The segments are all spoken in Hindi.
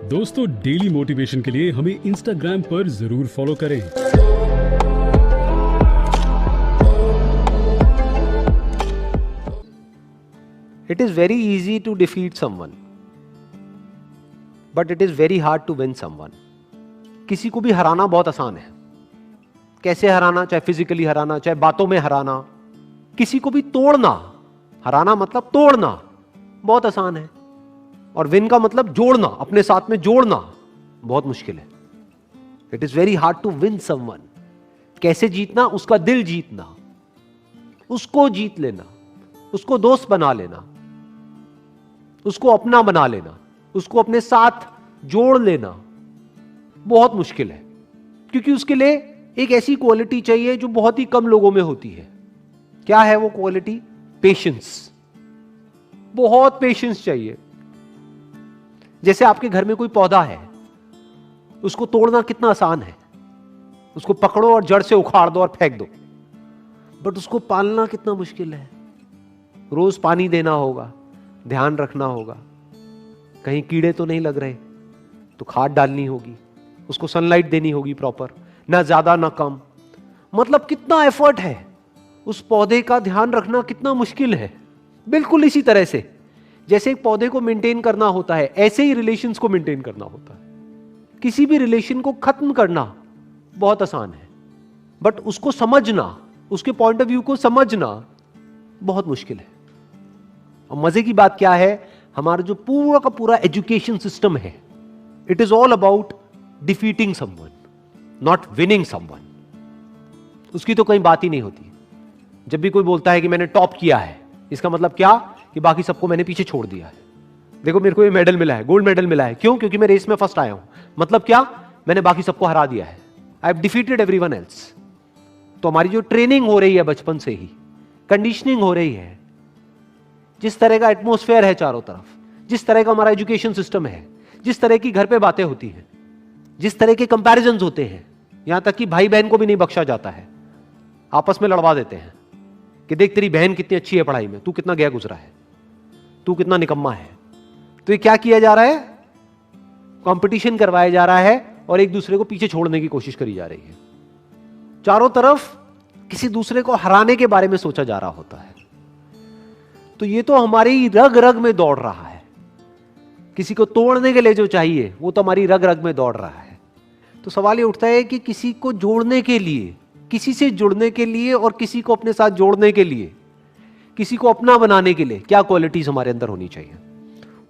दोस्तों, डेली मोटिवेशन के लिए हमें इंस्टाग्राम पर जरूर फॉलो करें। It is very easy to defeat someone, but it is very hard to win someone. किसी को भी हराना बहुत आसान है। कैसे हराना? चाहे फिजिकली हराना, चाहे बातों में हराना। किसी को भी तोड़ना, हराना मतलब तोड़ना, बहुत आसान है। और विन का मतलब जोड़ना, अपने साथ में जोड़ना बहुत मुश्किल है। It is very hard to win someone. कैसे जीतना? उसका दिल जीतना, उसको जीत लेना, उसको दोस्त बना लेना, उसको अपना बना लेना, उसको अपने साथ जोड़ लेना बहुत मुश्किल है। क्योंकि उसके लिए एक ऐसी क्वालिटी चाहिए जो बहुत ही कम लोगों में होती है। क्या है वो क्वालिटी? पेशेंस। बहुत पेशेंस चाहिए। जैसे आपके घर में कोई पौधा है, उसको तोड़ना कितना आसान है। उसको पकड़ो और जड़ से उखाड़ दो और फेंक दो, बट उसको पालना कितना मुश्किल है। रोज पानी देना होगा, ध्यान रखना होगा, कहीं कीड़े तो नहीं लग रहे, तो खाद डालनी होगी, उसको सनलाइट देनी होगी प्रॉपर, ना ज्यादा ना कम। मतलब कितना एफर्ट है। उस पौधे का ध्यान रखना कितना मुश्किल है। बिल्कुल इसी तरह से जैसे एक पौधे को मेंटेन करना होता है, ऐसे ही रिलेशंस को मेंटेन करना होता है। किसी भी रिलेशन को खत्म करना बहुत आसान है, बट उसको समझना, उसके पॉइंट ऑफ व्यू को समझना बहुत मुश्किल है। और मजे की बात क्या है, हमारा जो पूरा का पूरा एजुकेशन सिस्टम है, it is all about defeating someone, not winning someone. उसकी तो कोई बात ही नहीं होती। जब भी कोई बोलता है कि मैंने टॉप किया है, इसका मतलब क्या? कि बाकी सबको मैंने पीछे छोड़ दिया है। देखो मेरे को ये मेडल मिला है, गोल्ड मेडल मिला है। क्यों? क्योंकि मैं रेस में फर्स्ट आया हूं। मतलब क्या? मैंने बाकी सबको हरा दिया है। I have defeated everyone else. तो हमारी जो ट्रेनिंग हो रही है बचपन से ही, कंडीशनिंग हो रही है, जिस तरह का एटमॉस्फेयर है चारों तरफ, जिस तरह का हमारा एजुकेशन सिस्टम है, जिस तरह की घर पे बातें होती हैं, जिस तरह के कंपैरिजंस होते हैं, यहां तक कि भाई बहन को भी नहीं बख्शा जाता है। आपस में लड़वा देते हैं कि देख तेरी बहन कितनी अच्छी है पढ़ाई में, तू कितना गया गुजरा है, तू कितना निकम्मा है। तो ये क्या किया जा रहा है? कंपटीशन करवाया जा रहा है और एक दूसरे को पीछे छोड़ने की कोशिश करी जा रही है। चारों तरफ किसी दूसरे को हराने के बारे में सोचा जा रहा होता है। तो ये तो हमारी रग रग में दौड़ रहा है। किसी को तोड़ने के लिए जो चाहिए वो तो हमारी रग रग में दौड़ रहा है। तो सवाल ये उठता है कि किसी को जोड़ने के लिए, किसी से जुड़ने के लिए और किसी को अपने साथ जोड़ने के लिए, किसी को अपना बनाने के लिए क्या क्वालिटीज हमारे अंदर होनी चाहिए,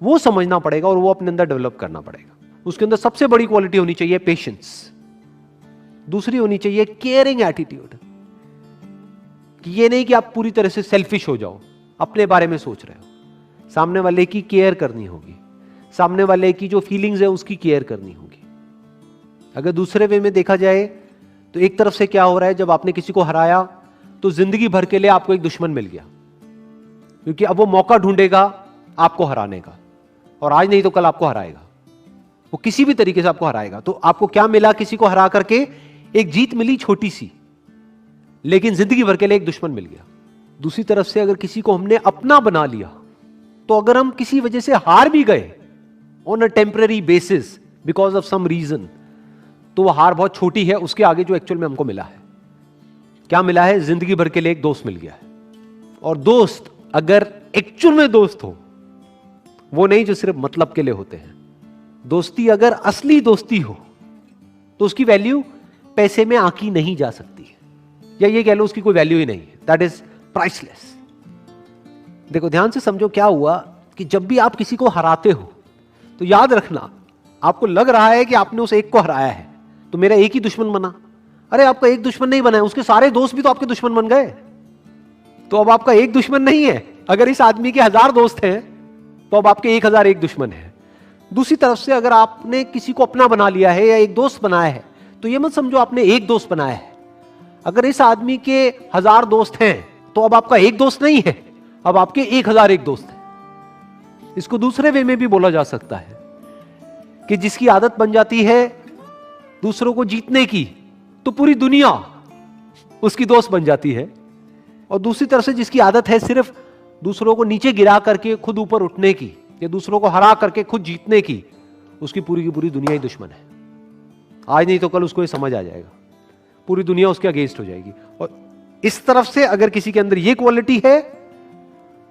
वो समझना पड़ेगा और वो अपने अंदर डेवलप करना पड़ेगा। उसके अंदर सबसे बड़ी क्वालिटी होनी चाहिए पेशेंस। दूसरी होनी चाहिए केयरिंग एटीट्यूड, कि ये नहीं कि आप पूरी तरह से सेल्फिश हो जाओ, अपने बारे में सोच रहे हो। सामने वाले की केयर करनी होगी, सामने वाले की जो फीलिंग्स है उसकी केयर करनी होगी। अगर दूसरे वे में देखा जाए तो एक तरफ से क्या हो रहा है, जब आपने किसी को हराया तो जिंदगी भर के लिए आपको एक दुश्मन मिल गया, क्योंकि अब वो मौका ढूंढेगा आपको हराने का, और आज नहीं तो कल आपको हराएगा। वो किसी भी तरीके से आपको हराएगा। तो आपको क्या मिला? किसी को हरा करके एक जीत मिली छोटी सी, लेकिन जिंदगी भर के लिए एक दुश्मन मिल गया। दूसरी तरफ से अगर किसी को हमने अपना बना लिया, तो अगर हम किसी वजह से हार भी गए on a temporary basis because of some reason, तो वो हार बहुत छोटी है उसके आगे जो एक्चुअल में हमको मिला है। क्या मिला है? जिंदगी भर के लिए एक दोस्त मिल गया है। और दोस्त अगर एक्चुअल में दोस्त हो, वो नहीं जो सिर्फ मतलब के लिए होते हैं। दोस्ती अगर असली दोस्ती हो तो उसकी वैल्यू पैसे में आंकी नहीं जा सकती है, या ये कह लो उसकी कोई वैल्यू ही नहीं है। That is priceless. देखो ध्यान से समझो क्या हुआ, कि जब भी आप किसी को हराते हो तो याद रखना, आपको लग रहा है कि आपने उस एक को हराया है तो मेरा एक ही दुश्मन बना। अरे आपका एक दुश्मन नहीं बना है, उसके सारे दोस्त भी तो आपके दुश्मन बन गए। तो अब आपका एक दुश्मन नहीं है। अगर इस आदमी के 1000 दोस्त हैं तो अब आपके 1001 दुश्मन है। दूसरी तरफ से अगर आपने किसी को अपना बना लिया है या एक दोस्त बनाया है, तो यह मत समझो आपने एक दोस्त बनाया है। अगर इस आदमी के 1000 दोस्त हैं तो अब आपका एक दोस्त नहीं है, अब आपके 1001 दोस्त हैं। इसको दूसरे वे में भी बोला जा सकता है कि जिसकी आदत बन जाती है दूसरों को जीतने की, तो पूरी दुनिया उसकी दोस्त बन जाती है। और दूसरी तरफ से जिसकी आदत है सिर्फ दूसरों को नीचे गिरा करके खुद ऊपर उठने की, या दूसरों को हरा करके खुद जीतने की, उसकी पूरी की पूरी दुनिया ही दुश्मन है। आज नहीं तो कल उसको ये समझ आ जाएगा, पूरी दुनिया उसके अगेंस्ट हो जाएगी। और इस तरफ से अगर किसी के अंदर ये क्वालिटी है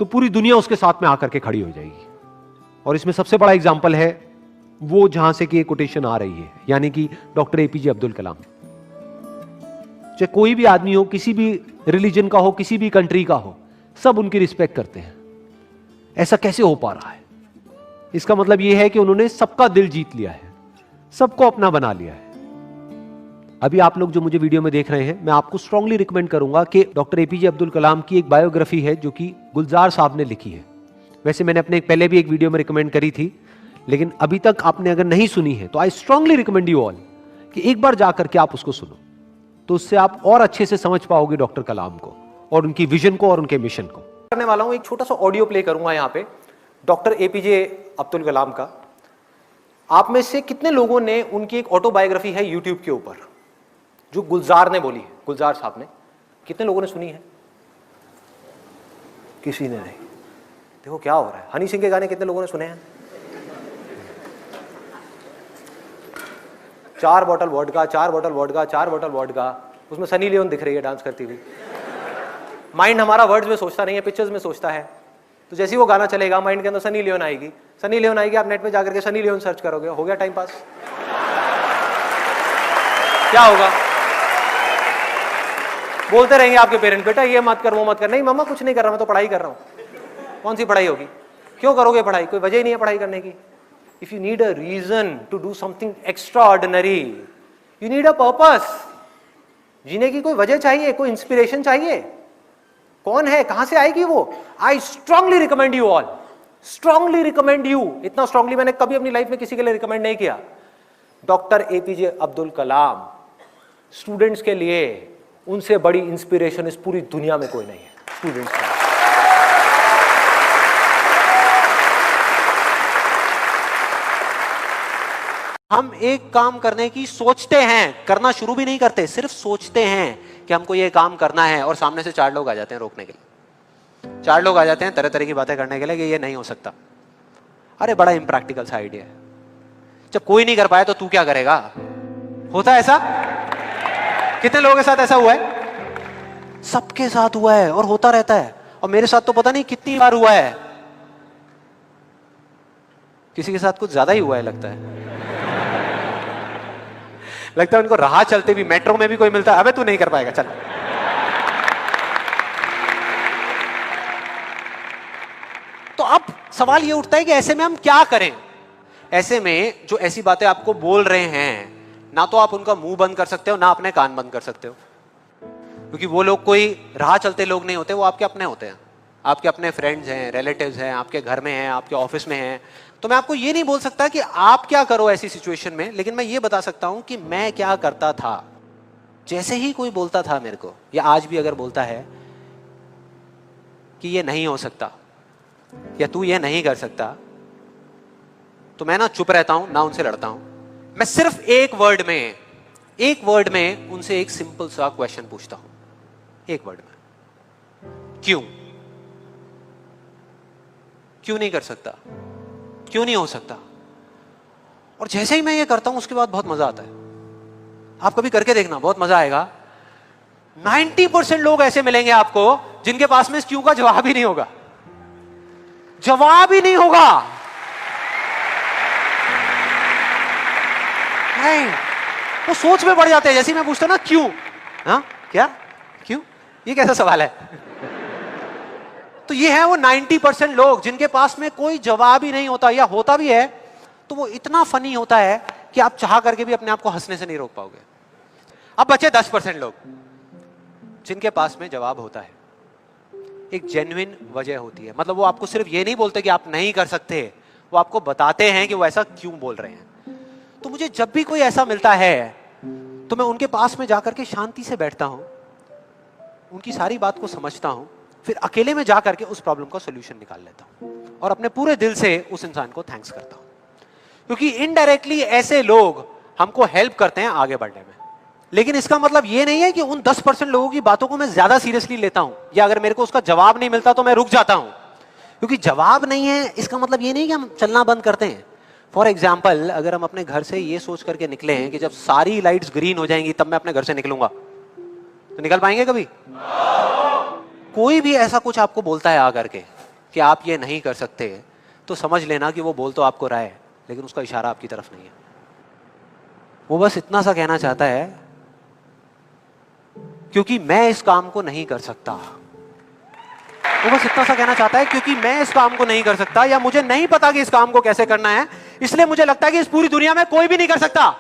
तो पूरी दुनिया उसके साथ में आकर के खड़ी हो जाएगी। और इसमें सबसे बड़ा एग्जाम्पल है वो जहां से कि कोटेशन आ रही है, यानी कि डॉक्टर एपीजे अब्दुल कलाम। चाहे कोई भी आदमी हो, किसी भी रिलीजन का हो, किसी भी कंट्री का हो, सब उनकी रिस्पेक्ट करते हैं। ऐसा कैसे हो पा रहा है? इसका मतलब यह है कि उन्होंने सबका दिल जीत लिया है, सबको अपना बना लिया है। अभी आप लोग जो मुझे वीडियो में देख रहे हैं, मैं आपको स्ट्रांगली रिकमेंड करूंगा कि डॉक्टर एपीजे अब्दुल कलाम की एक बायोग्राफी है जो कि गुलजार साहब ने लिखी है। वैसे मैंने अपने पहले भी एक वीडियो में रिकमेंड करी थी, लेकिन अभी तक आपने अगर नहीं सुनी है तो I strongly recommend you all कि एक बार जाकर के आप उसको सुनो, तो उससे आप और अच्छे से समझ पाओगे डॉक्टर कलाम को और उनकी विजन को और उनके मिशन को। करने वाला हूं, एक छोटा सा ऑडियो प्ले करूंगा यहाँ पे डॉक्टर एपीजे अब्दुल कलाम का। आप में से कितने लोगों ने, उनकी एक ऑटोबायोग्राफी है यूट्यूब के ऊपर जो गुलजार ने बोली है, गुलजार साहब ने, कितने लोगों ने सुनी है? किसी ने नहीं। देखो क्या हो रहा है। हनी सिंह के गाने कितने लोगों ने सुने हैं? 4 bottle vodka, 4 bottle vodka, 4 bottle vodka. उसमें सनी लियोन दिख रही है डांस करती हुई। माइंड हमारा वर्ड्स में सोचता नहीं है, पिक्चर्स में सोचता है। तो जैसे ही वो गाना चलेगा माइंड के अंदर सनी लियोन आएगी, सनी लियोन आएगी, आप नेट पे जाकर के सनी लियोन सर्च करोगे, हो गया टाइम पास। क्या होगा? बोलते रहेंगे आपके पेरेंट्स, बेटा ये मत कर, वो मत कर। नहीं मम्मा कुछ नहीं कर रहा, मैं तो पढ़ाई कर रहा हूं। कौन सी पढ़ाई होगी? क्यों करोगे पढ़ाई? कोई वजह ही नहीं है पढ़ाई करने की। If you need a reason to do something extraordinary, you need a purpose. जीने की कोई वजह चाहिए, कोई इंस्पिरेशन चाहिए। कौन है, कहां से आएगी वो? I strongly recommend you all, strongly recommend you. इतना स्ट्रांगली मैंने कभी अपनी लाइफ में किसी के लिए रिकमेंड नहीं किया। Doctor APJ Abdul Kalam students के लिए, उनसे बड़ी इंस्पिरेशन इस पूरी दुनिया में कोई नहीं है स्टूडेंट्स के लिए। हम एक काम करने की सोचते हैं, करना शुरू भी नहीं करते, सिर्फ सोचते हैं कि हमको ये काम करना है, और सामने से 4 लोग आ जाते हैं रोकने के लिए। 4 लोग आ जाते हैं तरह तरह की बातें करने के लिए कि ये नहीं हो सकता। अरे बड़ा इम्प्रैक्टिकल सा आइडिया है। जब कोई नहीं कर पाया तो तू क्या करेगा? होता है ऐसा? कितने लोगों के साथ ऐसा हुआ है? सबके साथ हुआ है और होता रहता है। और मेरे साथ तो पता नहीं कितनी बार हुआ है। किसी के साथ कुछ ज्यादा ही हुआ है लगता है। लगता है उनको राह चलते भी, मेट्रो में भी कोई मिलता है, अबे तू नहीं कर पाएगा चल। तो अब सवाल ये उठता है कि ऐसे में हम क्या करें? ऐसे में जो ऐसी बातें आपको बोल रहे हैं, ना तो आप उनका मुंह बंद कर सकते हो, ना अपने कान बंद कर सकते हो, क्योंकि वो लोग कोई राह चलते लोग नहीं होते, वो आपके अपने होते हैं। आपके अपने फ्रेंड्स हैं, रिलेटिव्स हैं, आपके घर में हैं, आपके ऑफिस में हैं। तो मैं आपको ये नहीं बोल सकता कि आप क्या करो ऐसी सिचुएशन में, लेकिन मैं ये बता सकता हूं कि मैं क्या करता था। जैसे ही कोई बोलता था मेरे को, या आज भी अगर बोलता है कि ये नहीं हो सकता या तू ये नहीं कर सकता, तो मैं ना चुप रहता हूं, ना उनसे लड़ता हूं। मैं सिर्फ एक वर्ड में उनसे एक सिंपल सा क्वेश्चन पूछता हूं, एक वर्ड में, क्यों? क्यों नहीं कर सकता? क्यों नहीं हो सकता? और जैसे ही मैं ये करता हूं उसके बाद बहुत मजा आता है। आप कभी करके देखना, बहुत मजा आएगा। 90% लोग ऐसे मिलेंगे आपको जिनके पास में इस क्यों का जवाब ही नहीं होगा। जवाब ही नहीं होगा। नहीं, वो सोच में पड़ जाते हैं। जैसे ही मैं पूछता ना क्यों, हाँ क्या, क्यों, ये कैसा सवाल है? तो ये है वो 90% लोग जिनके पास में कोई जवाब ही नहीं होता, या होता भी है तो वो इतना फनी होता है कि आप चाह करके भी अपने आप को हंसने से नहीं रोक पाओगे। अब बचे 10% लोग जिनके पास में जवाब होता है, एक जेन्युइन वजह होती है। मतलब वो आपको सिर्फ ये नहीं बोलते कि आप नहीं कर सकते, वो आपको बताते हैं कि वो ऐसा क्यों बोल रहे हैं। तो मुझे जब भी कोई ऐसा मिलता है तो मैं उनके पास में जाकर के शांति से बैठता हूं, उनकी सारी बात को समझता हूं, फिर अकेले में जाकर के उस प्रॉब्लम का सॉल्यूशन निकाल लेता हूं और अपने पूरे दिल से उस इंसान को थैंक्स करता हूं। क्योंकि इनडायरेक्टली ऐसे लोग हमको हेल्प करते हैं आगे बढ़ने में। लेकिन इसका मतलब ये नहीं है कि उन 10% लोगों की बातों को मैं ज्यादा सीरियसली लेता हूं, या अगर मेरे को उसका जवाब नहीं मिलता तो मैं रुक जाता हूं। क्योंकि जवाब नहीं है इसका मतलब ये नहीं कि हम चलना बंद करते हैं। फॉर एग्जाम्पल, अगर हम अपने घर से ये सोच करके निकले हैं कि जब सारी लाइट्स ग्रीन हो जाएंगी तब मैं अपने घर से निकलूंगा, तो निकल पाएंगे कभी? कोई भी ऐसा कुछ आपको बोलता है आकर के कि आप ये नहीं कर सकते, तो समझ लेना कि वो बोल तो आपको रहा है, लेकिन उसका इशारा आपकी तरफ नहीं है। वो बस इतना सा कहना चाहता है, क्योंकि मैं इस काम को नहीं कर सकता। वो बस इतना सा कहना चाहता है, क्योंकि मैं इस काम को नहीं कर सकता, या मुझे नहीं पता कि इस काम को कैसे करना है, इसलिए मुझे लगता है कि इस पूरी दुनिया में कोई भी नहीं कर सकता।